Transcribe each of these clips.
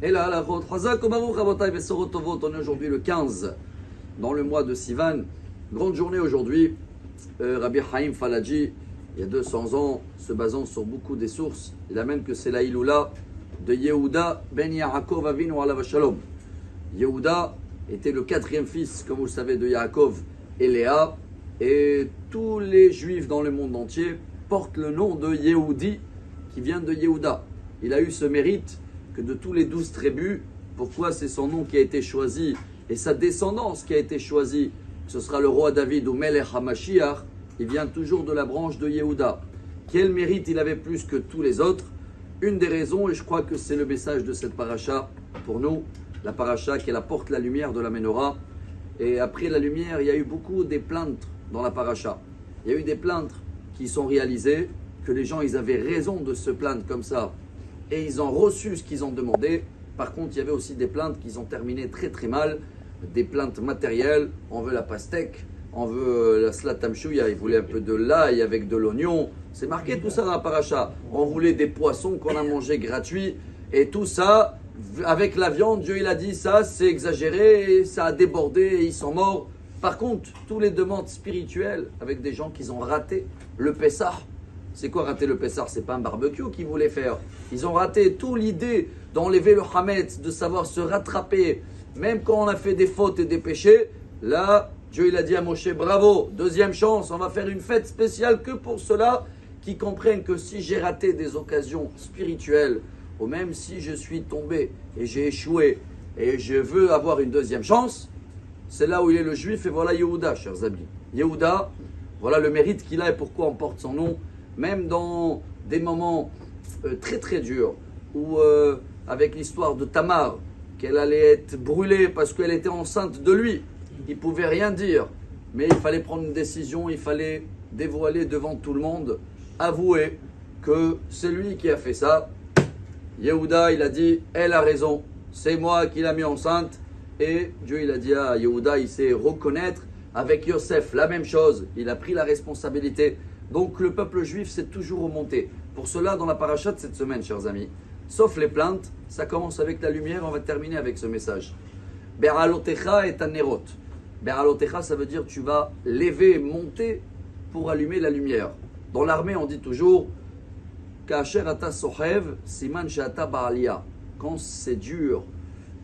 Et là, la route. On est aujourd'hui le 15, dans le mois de Sivan. Grande journée aujourd'hui. Rabbi Haïm Falaji, il y a 200 ans, se basant sur beaucoup des sources, il amène que c'est la Iloula de Yehuda ben Yaakov Avinu alav shalom. Yehuda était le 4e fils, comme vous le savez, de Yaakov et Léa. Et tous les juifs dans le monde entier portent le nom de Yehudi, qui vient de Yehuda. Il a eu ce mérite que de tous les 12 tribus, pourquoi c'est son nom qui a été choisi et sa descendance qui a été choisie, ce sera le roi David ou Melech HaMashiach, il vient toujours de la branche de Yehuda. Quel mérite il avait plus que tous les autres? Une des raisons, et je crois que c'est le message de cette paracha pour nous, la paracha qui apporte la lumière de la Menorah. Et après la lumière, il y a eu beaucoup des plaintes dans la paracha. Il y a eu des plaintes qui sont réalisées, que les gens ils avaient raison de se plaindre comme ça, et ils ont reçu ce qu'ils ont demandé. Par contre, il y avait aussi des plaintes qui ont terminé très très mal, des plaintes matérielles. On veut la pastèque, on veut la slatam chouya, ils voulaient un peu de l'ail avec de l'oignon. C'est marqué tout ça dans la paracha. On voulait des poissons qu'on a mangés gratuits, et tout ça, avec la viande, Dieu il a dit ça, c'est exagéré, et ça a débordé, et ils sont morts. Par contre, tous les demandes spirituelles, avec des gens qui ont raté le Pessah. C'est quoi rater le Pessah? C'est pas un barbecue qu'ils voulaient faire. Ils ont raté toute l'idée d'enlever le Hametz, de savoir se rattraper. Même quand on a fait des fautes et des péchés, là, Dieu il a dit à Moshe, bravo, deuxième chance, on va faire une fête spéciale que pour ceux-là qui comprennent que si j'ai raté des occasions spirituelles, ou même si je suis tombé et j'ai échoué et je veux avoir une deuxième chance, c'est là où il est le juif. Et voilà Yehuda, chers amis. Yehuda, voilà le mérite qu'il a et pourquoi on porte son nom. Même dans des moments très très durs, où avec l'histoire de Tamar, qu'elle allait être brûlée parce qu'elle était enceinte de lui, il ne pouvait rien dire, mais il fallait prendre une décision, il fallait dévoiler devant tout le monde, avouer que c'est lui qui a fait ça. Yehuda, il a dit, elle a raison, c'est moi qui l'ai mis enceinte, et Dieu il a dit à Yehuda, il sait reconnaître. Avec Yosef, la même chose, il a pris la responsabilité. Donc le peuple juif s'est toujours remonté. Pour cela, dans la paracha de cette semaine, chers amis, sauf les plaintes, ça commence avec la lumière. On va terminer avec ce message. Be'alotecha et anerot. Be'alotecha, ça veut dire tu vas lever, monter pour allumer la lumière. Dans l'armée, on dit toujours Ka'asher ata sohev, siman she'ata ba'aliyah. Quand c'est dur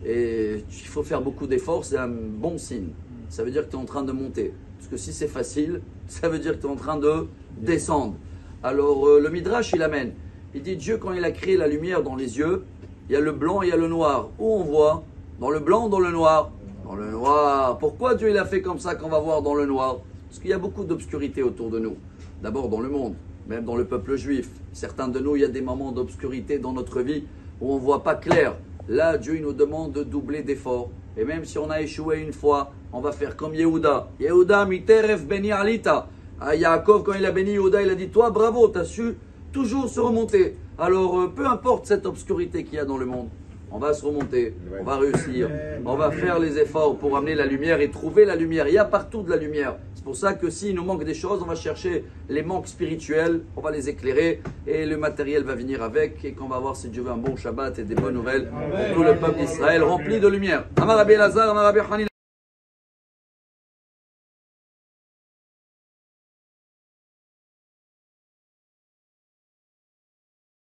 et il faut faire beaucoup d'efforts, c'est un bon signe. Ça veut dire que tu es en train de monter. Parce que si c'est facile, ça veut dire que tu es en train de descendre. Alors le Midrash, il amène. Il dit Dieu, quand il a créé la lumière dans les yeux, il y a le blanc et il y a le noir. Où on voit? Dans le blanc ou dans le noir? Dans le noir. Pourquoi Dieu il a fait comme ça qu'on va voir dans le noir? Parce qu'il y a beaucoup d'obscurité autour de nous. D'abord dans le monde, même dans le peuple juif. Certains de nous, il y a des moments d'obscurité dans notre vie où on ne voit pas clair. Là, Dieu il nous demande de doubler d'efforts. Et même si on a échoué une fois, on va faire comme Yehuda. Yehuda miteref beni alita. À Yaakov, quand il a béni Yehuda, il a dit, toi, bravo, tu as su toujours se remonter. Alors, peu importe cette obscurité qu'il y a dans le monde, on va se remonter, on va réussir, on va faire les efforts pour amener la lumière et trouver la lumière. Il y a partout de la lumière. C'est pour ça que s'il nous manque des choses, on va chercher les manques spirituels, on va les éclairer et le matériel va venir avec et qu'on va avoir, si Dieu veut, un bon Shabbat et des bonnes nouvelles pour tout le peuple d'Israël rempli de lumière. Amar Rabbi Elazar, Amar Rabbi Hanina.